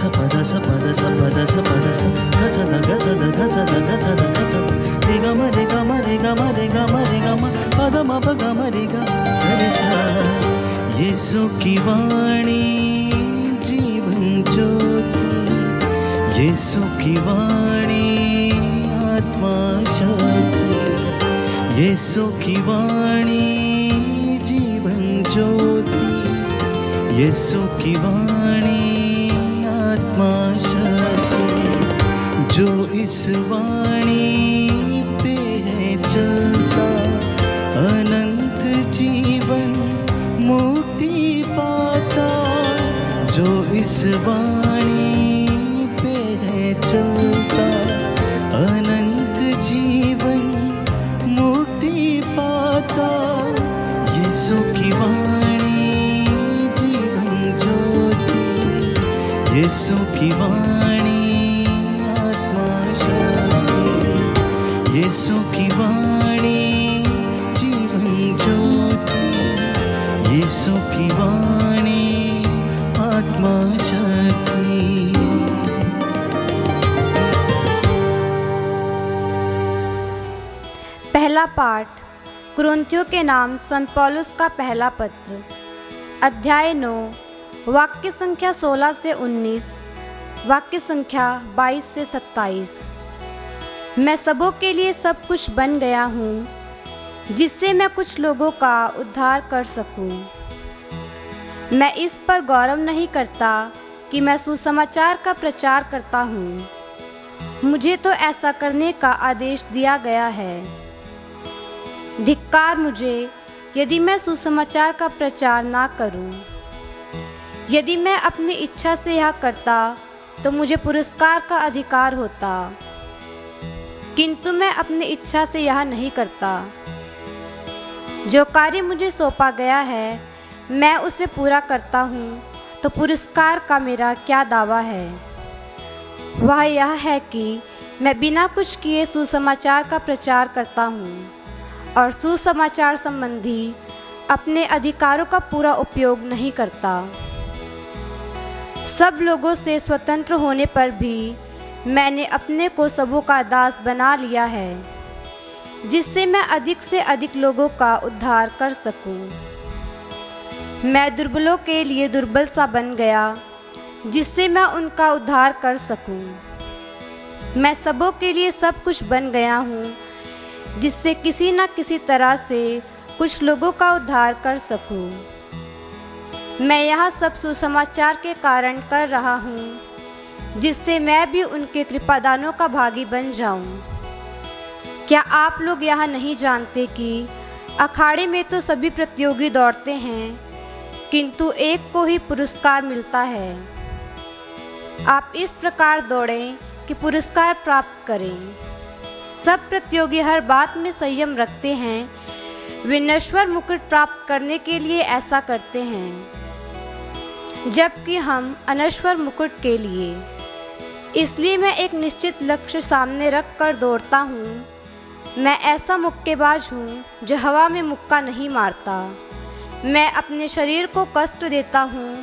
सपद सपद सपद सपद गसद गसद गसद गसद गसद रे गम रे गम रे गम रे गम रे गम पद म प ग म रे ग रे सा। यीशु की वाणी जीवन ज्योति, यीशु की वाणी आत्मा शक्ति, यीशु की वाणी जीवन ज्योति, यीशु की वाणी आत्मा शक्ति। जो इस वाणी पे है चलता अनंत जीवन मुक्ति पाता। जो इस वाणी पे है चलता अनंत जीवन मुक्ति पाता। यीशु की वाणी जीवन ज्योति, यीशु की वाणी आत्मा शक्ति, यीशु की वाणी जीवन ज्योति, यीशु की वाणी आत्मा शक्ति। पहला पाठ कुरिन्थियों के नाम संत पौलुस का पहला पत्र, अध्याय 9, वाक्य संख्या 16 से 19, वाक्य संख्या 22 से 27। मैं सबों के लिए सब कुछ बन गया हूँ, जिससे मैं कुछ लोगों का उद्धार कर सकूं। मैं इस पर गौरव नहीं करता कि मैं सुसमाचार का प्रचार करता हूँ। मुझे तो ऐसा करने का आदेश दिया गया है। धिक्कार मुझे यदि मैं सुसमाचार का प्रचार ना करूं। यदि मैं अपनी इच्छा से यह करता तो मुझे पुरस्कार का अधिकार होता, किंतु मैं अपनी इच्छा से यह नहीं करता। जो कार्य मुझे सौंपा गया है मैं उसे पूरा करता हूँ, तो पुरस्कार का मेरा क्या दावा है? वह यह है कि मैं बिना कुछ किए सुसमाचार का प्रचार करता हूँ और सुसमाचार संबंधी अपने अधिकारों का पूरा उपयोग नहीं करता। सब लोगों से स्वतंत्र होने पर भी मैंने अपने को सबों का दास बना लिया है, जिससे मैं अधिक से अधिक लोगों का उद्धार कर सकूं। मैं दुर्बलों के लिए दुर्बल सा बन गया, जिससे मैं उनका उद्धार कर सकूं। मैं सबों के लिए सब कुछ बन गया हूँ, जिससे किसी न किसी तरह से कुछ लोगों का उद्धार कर सकूं। मैं यह सब सुसमाचार के कारण कर रहा हूँ, जिससे मैं भी उनके कृपादानों का भागी बन जाऊं। क्या आप लोग यह नहीं जानते कि अखाड़े में तो सभी प्रतियोगी दौड़ते हैं, किंतु एक को ही पुरस्कार मिलता है। आप इस प्रकार दौड़ें कि पुरस्कार प्राप्त करें। सब प्रतियोगी हर बात में संयम रखते हैं। वे नश्वर मुकुट प्राप्त करने के लिए ऐसा करते हैं, जबकि हम अनश्वर मुकुट के लिए। इसलिए मैं एक निश्चित लक्ष्य सामने रख कर दौड़ता हूँ। मैं ऐसा मुक्केबाज हूँ जो हवा में मुक्का नहीं मारता। मैं अपने शरीर को कष्ट देता हूँ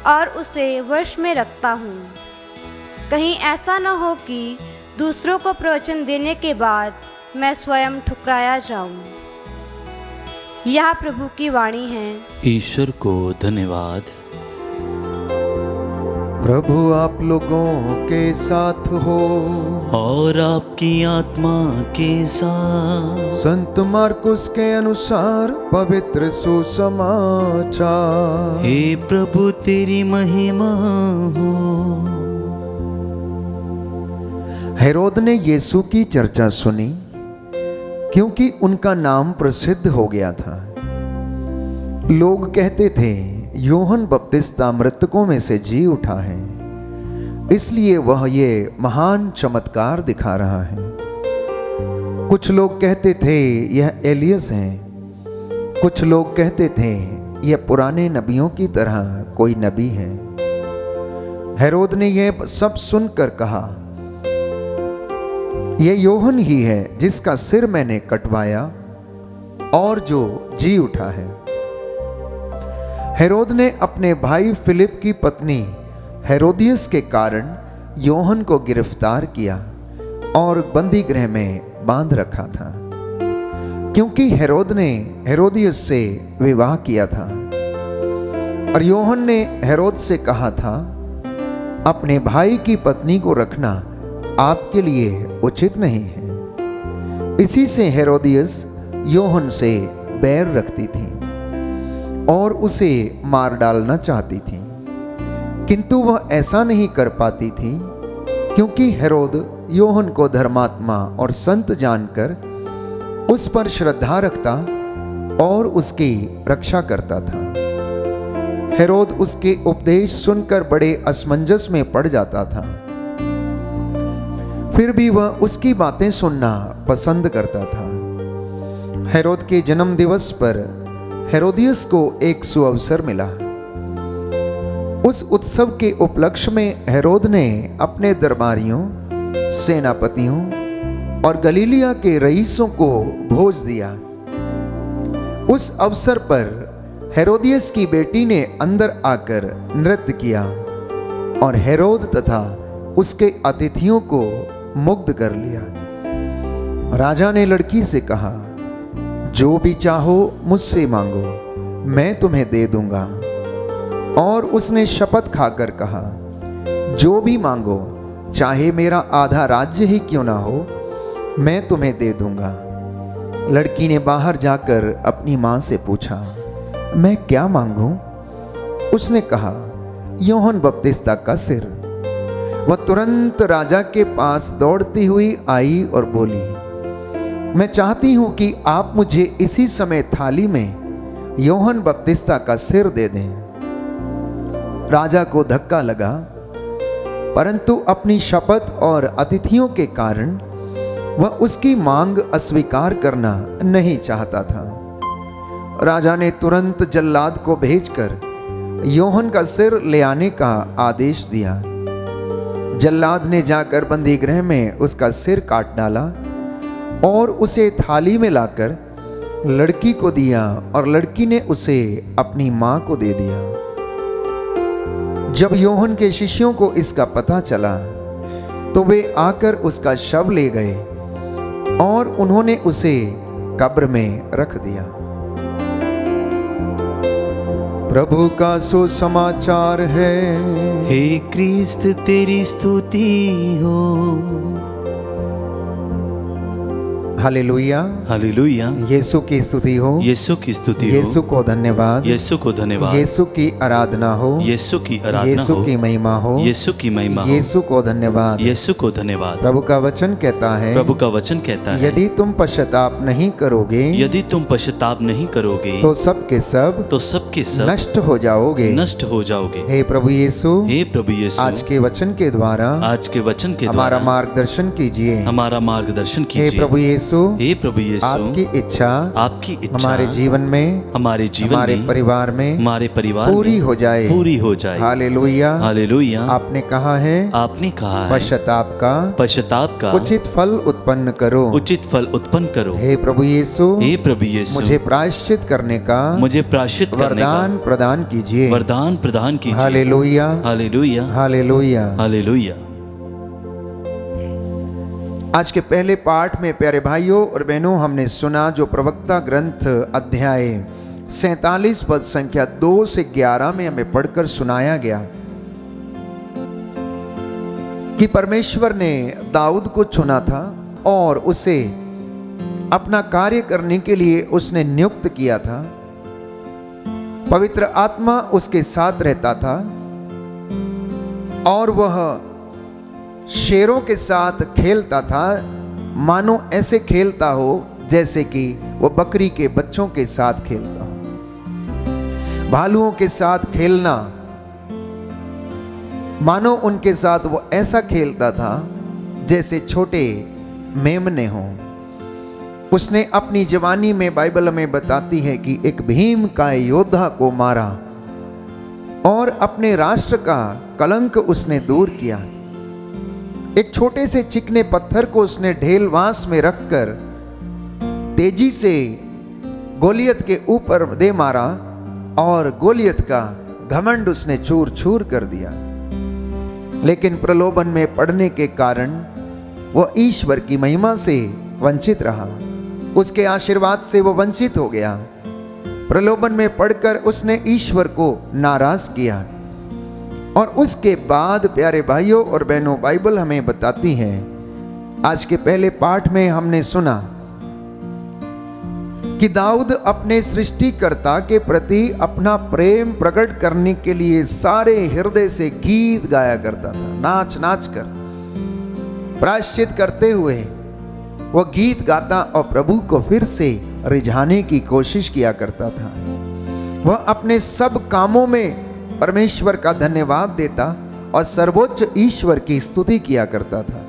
और उसे वश में रखता हूँ, कहीं ऐसा न हो कि दूसरों को प्रवचन देने के बाद मैं स्वयं ठुकराया जाऊं। यह प्रभु की वाणी है। ईश्वर को धन्यवाद। प्रभु आप लोगों के साथ हो और आपकी आत्मा के साथ। संत मार्कुस के अनुसार पवित्र सुसमाचार। हे प्रभु तेरी महिमा हो। हेरोद ने यीशु की चर्चा सुनी, क्योंकि उनका नाम प्रसिद्ध हो गया था। लोग कहते थे यूहन्ना बपतिस्ता मृतकों में से जी उठा है, इसलिए वह ये महान चमत्कार दिखा रहा है। कुछ लोग कहते थे यह एलियस है। कुछ लोग कहते थे यह पुराने नबियों की तरह कोई नबी है। हेरोद ने यह सब सुनकर कहा, यह यूहन्ना ही है जिसका सिर मैंने कटवाया और जो जी उठा है। हेरोद ने अपने भाई फिलिप की पत्नी हेरोदियस के कारण यूहन्ना को गिरफ्तार किया और बंदी गृह में बांध रखा था, क्योंकि हेरोद ने हेरोदियस से विवाह किया था और यूहन्ना ने हेरोद से कहा था, अपने भाई की पत्नी को रखना आपके लिए उचित नहीं है। इसी से हेरोदियस यूहन्ना से बैर रखती थी और उसे मार डालना चाहती थी, किंतु वह ऐसा नहीं कर पाती थी, क्योंकि हेरोद यूहन्ना को धर्मात्मा और संत जानकर उस पर श्रद्धा रखता और उसकी रक्षा करता था। हेरोद उसके उपदेश सुनकर बड़े असमंजस में पड़ जाता था, फिर भी वह उसकी बातें सुनना पसंद करता था। हेरोद के जन्म दिवस पर हेरोदियस को एक सुअवसर मिला। उस उत्सव के उपलक्ष्य में हेरोद ने अपने दरबारियों, सेनापतियों और गलीलिया के रईसों को भोज दिया। उस अवसर पर हेरोदियस की बेटी ने अंदर आकर नृत्य किया और हेरोद तथा उसके अतिथियों को मुग्ध कर लिया। राजा ने लड़की से कहा, जो भी चाहो मुझसे मांगो, मैं तुम्हें दे दूंगा। और उसने शपथ खाकर कहा, जो भी मांगो, चाहे मेरा आधा राज्य ही क्यों ना हो, मैं तुम्हें दे दूंगा। लड़की ने बाहर जाकर अपनी मां से पूछा, मैं क्या मांगूं? उसने कहा, यूहन्ना बपतिस्ता का सिर। वह तुरंत राजा के पास दौड़ती हुई आई और बोली, मैं चाहती हूं कि आप मुझे इसी समय थाली में यूहन्ना बपतिस्ता का सिर दे दें। राजा को धक्का लगा, परंतु अपनी शपथ और अतिथियों के कारण वह उसकी मांग अस्वीकार करना नहीं चाहता था। राजा ने तुरंत जल्लाद को भेजकर यूहन्ना का सिर ले आने का आदेश दिया। जल्लाद ने जाकर बंदी गृह में उसका सिर काट डाला और उसे थाली में लाकर लड़की को दिया और लड़की ने उसे अपनी मां को दे दिया। जब यूहन्ना के शिष्यों को इसका पता चला तो वे आकर उसका शव ले गए और उन्होंने उसे कब्र में रख दिया। प्रभु का सुसमाचार है। हे क्रिस्त तेरी स्तुति हो। Hallelujah, hallelujah. यीशु की स्तुति हो, यीशु की स्तुति हो। यीशु को धन्यवाद, यीशु को धन्यवाद। यीशु की आराधना हो, यीशु की आराधना यीशु हो। की महिमा हो, यीशु की महिमा हो। यीशु को धन्यवाद, यीशु को धन्यवाद। प्रभु का वचन कहता है, प्रभु का वचन कहता है, यदि तुम पश्चाताप नहीं करोगे, यदि तुम पश्चाताप नहीं करोगे, तो सब के सब नष्ट हो जाओगे, नष्ट हो जाओगे। हे प्रभु यीशु, हे प्रभु यीशु, आज के वचन के द्वारा, आज के वचन के हमारा द्वारा मार्गदर्शन कीजिए, हमारा मार्गदर्शन हे कीजिए। प्रभु यीशु, हे प्रभु यीशु, आपकी इच्छा हमारे जीवन में, हमारे जीवन हमारे में, परिवार में, हमारे परिवार पूरी में हो जाए, पूरी हो जाए। Hallelujah, hallelujah. आपने कहा है, आपने कहा है, पश्चाताप का उचित फल उत्पन्न करो, उचित फल उत्पन्न करो। हे प्रभु यीशु, हे प्रभु यीशु, मुझे प्रायश्चित करने का वरदान प्रदान कीजिए, वरदान प्रदान कीजिए। Hallelujah, hallelujah, hallelujah, hallelujah. आज के पहले पाठ में प्यारे भाइयों और बहनों हमने सुना जो प्रवक्ता ग्रंथ अध्याय 47 पद संख्या 2 से 11 में हमें पढ़कर सुनाया गया कि परमेश्वर ने दाऊद को चुना था और उसे अपना कार्य करने के लिए उसने नियुक्त किया था। पवित्र आत्मा उसके साथ रहता था और वह शेरों के साथ खेलता था, मानो ऐसे खेलता हो जैसे कि वो बकरी के बच्चों के साथ खेलता हो। भालुओं के साथ खेलना, मानो उनके साथ वो ऐसा खेलता था जैसे छोटे मेमने हों। उसने अपनी जवानी में, बाइबल में बताती है कि एक भीम का योद्धा को मारा और अपने राष्ट्र का कलंक उसने दूर किया। एक छोटे से चिकने पत्थर को उसने ढेलवास में रखकर तेजी से गोलियत के ऊपर दे मारा और गोलियत का घमंड उसने चूर चूर कर दिया। लेकिन प्रलोभन में पड़ने के कारण वो ईश्वर की महिमा से वंचित रहा, उसके आशीर्वाद से वो वंचित हो गया। प्रलोभन में पड़कर उसने ईश्वर को नाराज किया। और उसके बाद प्यारे भाइयों और बहनों, बाइबल हमें बताती है, आज के पहले पाठ में हमने सुना कि दाऊद अपने सृष्टिकर्ता के प्रति अपना प्रेम प्रकट करने के लिए सारे हृदय से गीत गाया करता था। नाच नाच कर प्रायश्चित करते हुए वो गीत गाता और प्रभु को फिर से रिझाने की कोशिश किया करता था। वह अपने सब कामों में परमेश्वर का धन्यवाद देता और सर्वोच्च ईश्वर की स्तुति किया करता था।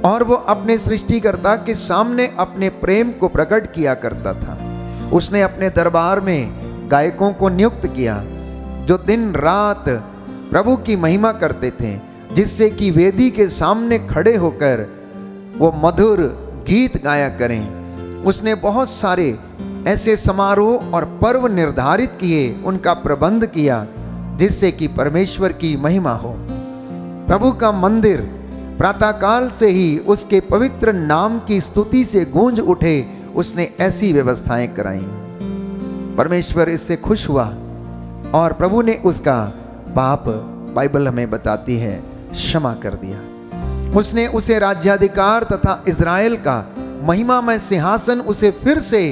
और वो अपने सृष्टिकर्ता के सामने अपने प्रेम को प्रकट किया करता था। उसने अपने दरबार में गायकों को नियुक्त किया जो दिन रात प्रभु की महिमा करते थे, जिससे कि वेदी के सामने खड़े होकर वो मधुर गीत गाया करें। उसने बहुत सारे ऐसे समारोह और पर्व निर्धारित किए, उनका प्रबंध किया, जिससे कि परमेश्वर की महिमा हो। प्रभु का मंदिर प्रातःकाल से ही उसके पवित्र नाम की स्तुति से गूंज उठे, उसने ऐसी व्यवस्थाएं कराई। परमेश्वर इससे खुश हुआ और प्रभु ने उसका पाप, बाइबल हमें बताती है, क्षमा कर दिया। उसने उसे राज्याधिकार तथा इज़राइल का महिमामय सिंहासन उसे फिर से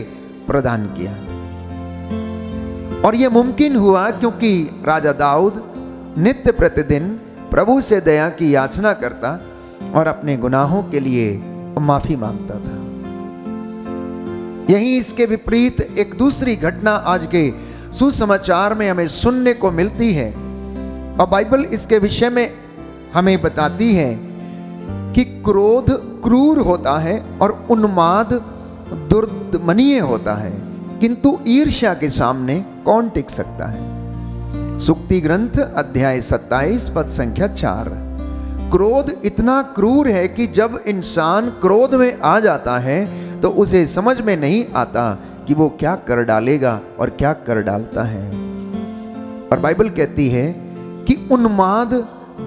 प्रदान किया। और यह मुमकिन हुआ क्योंकि राजा दाऊद नित्य प्रतिदिन प्रभु से दया की याचना करता और अपने गुनाहों के लिए माफी मांगता था। यही इसके विपरीत एक दूसरी घटना आज के सुसमाचार में हमें सुनने को मिलती है और बाइबल इसके विषय में हमें बताती है कि क्रोध क्रूर होता है और उन्माद दुर्दमनीय होता है, किंतु ईर्ष्या के सामने कौन टिक सकता है। सुक्ति ग्रंथ अध्याय 27 पद संख्या 4। क्रोध इतना क्रूर है कि जब इंसान क्रोध में आ जाता है तो उसे समझ में नहीं आता कि वो क्या कर डालेगा और क्या कर डालता है। और बाइबल कहती है कि उन्माद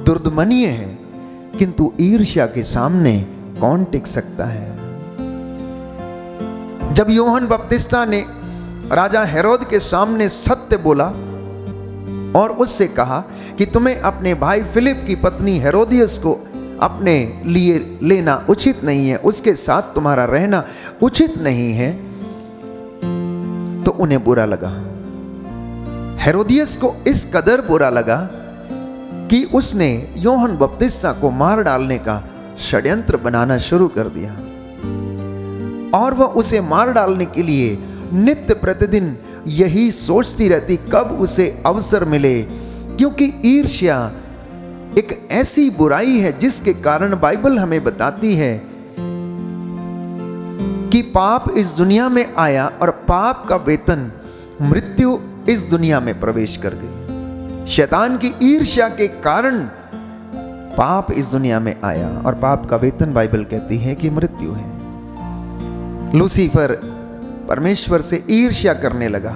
दुर्दमनीय है, किंतु ईर्ष्या के सामने कौन टिक सकता है। जब यूहन्ना बपतिस्ता ने राजा हेरोद के सामने सत्य बोला और उससे कहा कि तुम्हें अपने भाई फिलिप की पत्नी हेरोदियस को अपने लिए लेना उचित नहीं है, उसके साथ तुम्हारा रहना उचित नहीं है, तो उन्हें बुरा लगा। हेरोदियस को इस कदर बुरा लगा कि उसने यूहन्ना बपतिस्ता को मार डालने का षड्यंत्र बनाना शुरू कर दिया और वह उसे मार डालने के लिए नित्य प्रतिदिन यही सोचती रहती कब उसे अवसर मिले, क्योंकि ईर्ष्या एक ऐसी बुराई है जिसके कारण बाइबल हमें बताती है कि पाप इस दुनिया में आया और पाप का वेतन मृत्यु इस दुनिया में प्रवेश कर गई। शैतान की ईर्ष्या के कारण पाप इस दुनिया में आया और पाप का वेतन बाइबल कहती है कि मृत्यु है। लूसीफर परमेश्वर से ईर्ष्या करने लगा।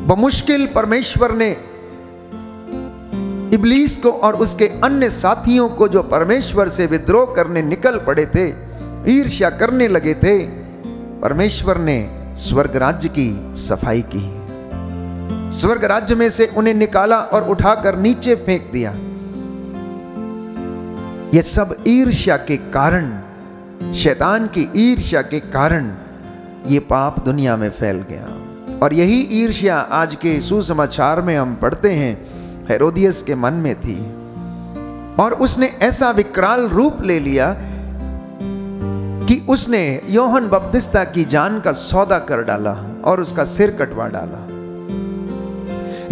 बमुश्किल परमेश्वर ने इब्लीस को और उसके अन्य साथियों को, जो परमेश्वर से विद्रोह करने निकल पड़े थे, ईर्ष्या करने लगे थे, परमेश्वर ने स्वर्ग राज्य की सफाई की। स्वर्ग राज्य में से उन्हें निकाला और उठाकर नीचे फेंक दिया। यह सब ईर्ष्या के कारण, शैतान की ईर्ष्या के कारण ये पाप दुनिया में फैल गया। और यही ईर्ष्या आज के सुसमाचार में हम पढ़ते हैं हेरोदियस के मन में थी और उसने ऐसा विकराल रूप ले लिया कि उसने यूहन्ना बपतिस्ता की जान का सौदा कर डाला और उसका सिर कटवा डाला।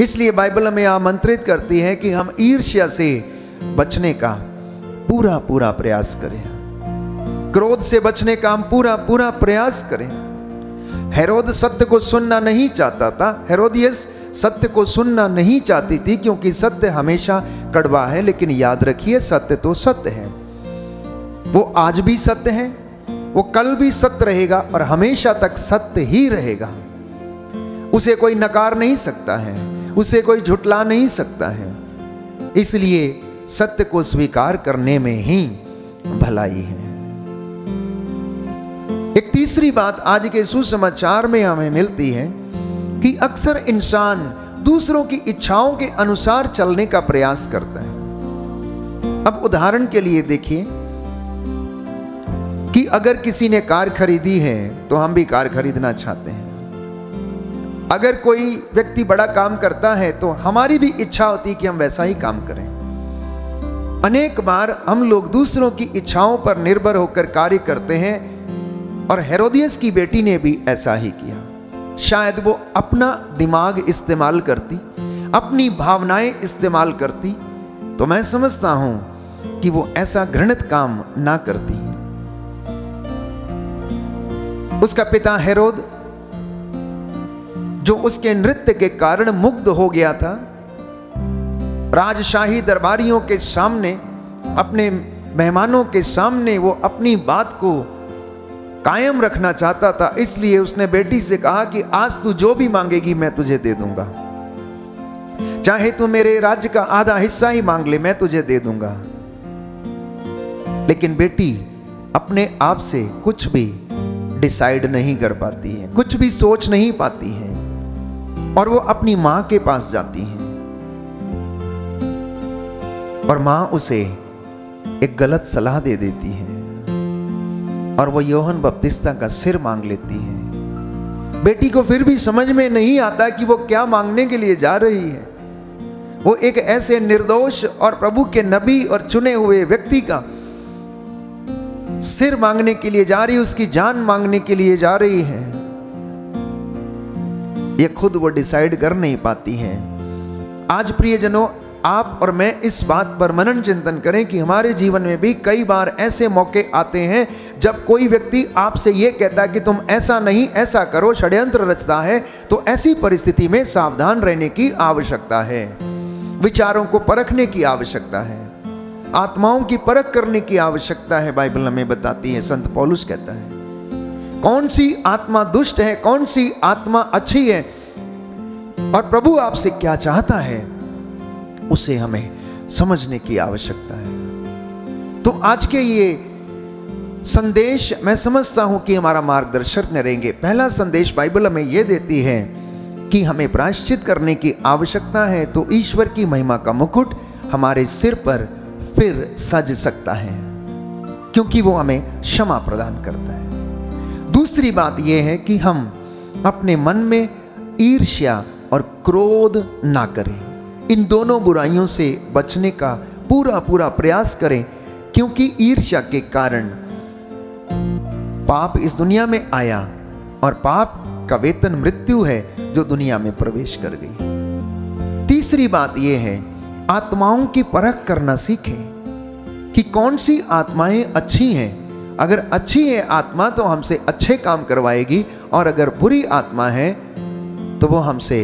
इसलिए बाइबल हमें आमंत्रित करती है कि हम ईर्ष्या से बचने का पूरा पूरा प्रयास करें, क्रोध से बचने का हम पूरा पूरा प्रयास करें। हेरोद सत्य को सुनना नहीं चाहता था, हेरोदियस सत्य को सुनना नहीं चाहती थी, क्योंकि सत्य हमेशा कड़वा है। लेकिन याद रखिए, सत्य तो सत्य है, वो आज भी सत्य है, वो कल भी सत्य रहेगा और हमेशा तक सत्य ही रहेगा। उसे कोई नकार नहीं सकता है, उसे कोई झुटला नहीं सकता है। इसलिए सत्य को स्वीकार करने में ही भलाई है। एक तीसरी बात आज के सुसमाचार में हमें मिलती है कि अक्सर इंसान दूसरों की इच्छाओं के अनुसार चलने का प्रयास करता है। अब उदाहरण के लिए देखिए कि अगर किसी ने कार खरीदी है तो हम भी कार खरीदना चाहते हैं। अगर कोई व्यक्ति बड़ा काम करता है तो हमारी भी इच्छा होती है कि हम वैसा ही काम करें। अनेक बार हम लोग दूसरों की इच्छाओं पर निर्भर होकर कार्य करते हैं और हेरोदियस की बेटी ने भी ऐसा ही किया। शायद वो अपना दिमाग इस्तेमाल करती, अपनी भावनाएं इस्तेमाल करती तो मैं समझता हूं कि वो ऐसा घृणित काम ना करती। उसका पिता हेरोद, जो उसके नृत्य के कारण मुग्ध हो गया था, राजशाही दरबारियों के सामने, अपने मेहमानों के सामने वो अपनी बात को कायम रखना चाहता था। इसलिए उसने बेटी से कहा कि आज तू जो भी मांगेगी मैं तुझे दे दूंगा, चाहे तू मेरे राज्य का आधा हिस्सा ही मांग ले, मैं तुझे दे दूंगा। लेकिन बेटी अपने आप से कुछ भी डिसाइड नहीं कर पाती है, कुछ भी सोच नहीं पाती है और वो अपनी मां के पास जाती है और मां उसे एक गलत सलाह दे देती है और वो यूहन्ना बपतिस्ता का सिर मांग लेती है। बेटी को फिर भी समझ में नहीं आता कि वो क्या मांगने के लिए जा रही है। वो एक ऐसे निर्दोष और प्रभु के नबी और चुने हुए व्यक्ति का सिर मांगने के लिए जा रही, उसकी जान मांगने के लिए जा रही है। ये खुद वो डिसाइड कर नहीं पाती है। आज प्रियजनों, आप और मैं इस बात पर मनन चिंतन करें कि हमारे जीवन में भी कई बार ऐसे मौके आते हैं जब कोई व्यक्ति आपसे ये कहता है कि तुम ऐसा नहीं ऐसा करो, षड्यंत्र रचता है। तो ऐसी परिस्थिति में सावधान रहने की आवश्यकता है, विचारों को परखने की आवश्यकता है, आत्माओं की परख करने की आवश्यकता है। बाइबल हमें बताती है, संत पौलुस कहता है कौन सी आत्मा दुष्ट है, कौन सी आत्मा अच्छी है और प्रभु आपसे क्या चाहता है, उसे हमें समझने की आवश्यकता है। तो आज के ये संदेश मैं समझता हूं कि हमारा मार्गदर्शक करेंगे। पहला संदेश बाइबल हमें यह देती है कि हमें प्रायश्चित करने की आवश्यकता है, तो ईश्वर की महिमा का मुकुट हमारे सिर पर फिर सज सकता है क्योंकि वो हमें क्षमा प्रदान करता है। दूसरी बात यह है कि हम अपने मन में ईर्ष्या और क्रोध ना करें। इन दोनों बुराइयों से बचने का पूरा प्रयास करें क्योंकि ईर्ष्या के कारण पाप इस दुनिया में आया और पाप का वेतन मृत्यु है जो दुनिया में प्रवेश कर गई। तीसरी बात यह है, आत्माओं की परख करना सीखें कि कौन सी आत्माएं अच्छी हैं। अगर अच्छी है आत्मा तो हमसे अच्छे काम करवाएगी और अगर बुरी आत्मा है तो वो हमसे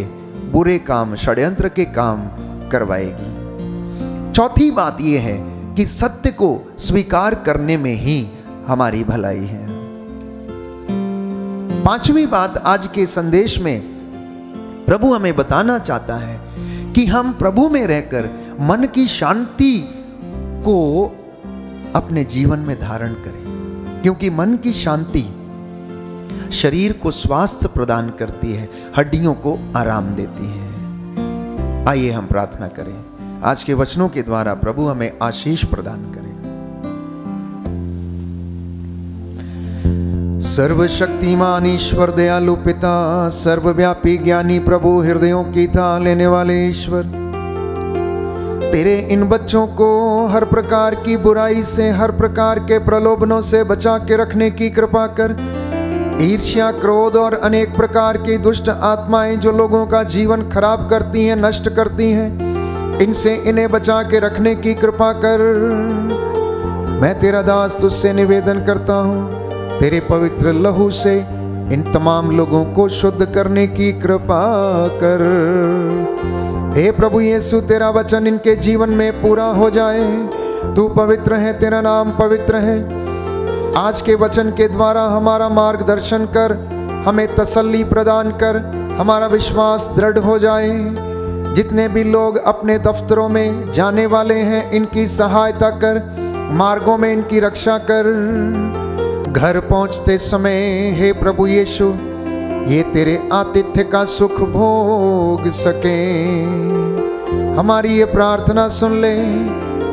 बुरे काम, षड्यंत्र के काम करवाएगी। चौथी बात यह है कि सत्य को स्वीकार करने में ही हमारी भलाई है। पांचवी बात आज के संदेश में प्रभु हमें बताना चाहता है कि हम प्रभु में रहकर मन की शांति को अपने जीवन में धारण करें क्योंकि मन की शांति शरीर को स्वास्थ्य प्रदान करती है, हड्डियों को आराम देती है। आइए हम प्रार्थना करें, आज के वचनों के द्वारा प्रभु हमें आशीष प्रदान करें। सर्वशक्तिमान ईश्वर दयालु पिता, सर्वव्यापी ज्ञानी प्रभु, हृदयों की तान लेने वाले ईश्वर, तेरे इन बच्चों को हर प्रकार की बुराई से, हर प्रकार के प्रलोभनों से बचा के रखने की कृपा कर। ईर्ष्या, क्रोध और अनेक प्रकार की दुष्ट आत्माएं जो लोगों का जीवन खराब करती हैं, नष्ट करती हैं, इनसे इन्हें बचा के रखने की कृपा कर। मैं तेरा दास तुझसे निवेदन करता हूँ, तेरे पवित्र लहू से इन तमाम लोगों को शुद्ध करने की कृपा कर। हे प्रभु यीशु, तेरा वचन इनके जीवन में पूरा हो जाए। तू पवित्र है, तेरा नाम पवित्र है। आज के वचन के द्वारा हमारा मार्गदर्शन कर, हमें तसल्ली प्रदान कर, हमारा विश्वास दृढ़ हो जाए। जितने भी लोग अपने दफ्तरों में जाने वाले हैं, इनकी सहायता कर, मार्गों में इनकी रक्षा कर। घर पहुंचते समय हे प्रभु यीशु, ये तेरे आतिथ्य का सुख भोग सके। हमारी ये प्रार्थना सुन ले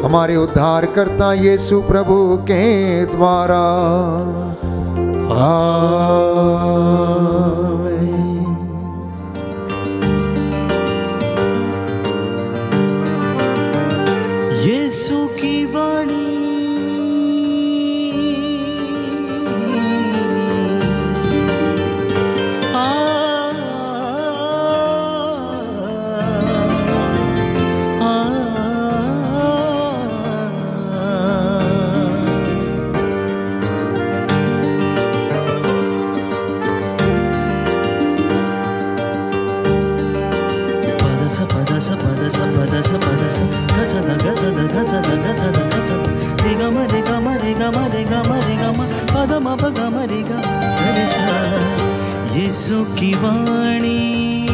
हमारे उद्धारकर्ता यीशु प्रभु के द्वारा। यीशु की वाणी यीशु की वाणी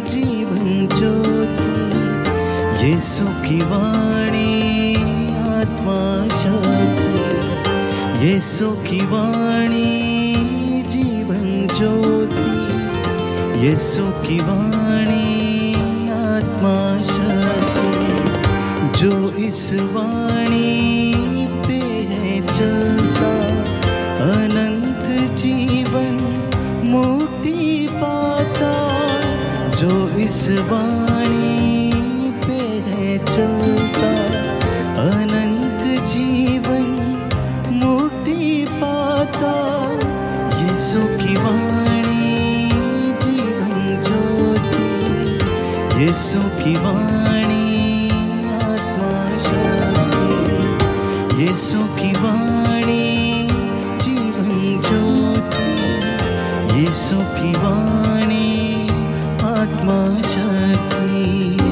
जीवन ज्योति, यीशु की वाणी आत्मा शक्ति, यीशु की वाणी जीवन ज्योति, यीशु की वाणी आत्मा शक्ति। जो इस वाणी पे है चलता, अनंत जीवन मुक्ति पाता। जो इस वाणी पे है चलता, अनंत जीवन मुक्ति पाता। यीशु की वाणी जीवन ज्योति, यीशु की वाणी आत्मा शक्ति, यीशु की वाणी जीवन ज्योति, यीशु की वाणी आत्मा शक्ति।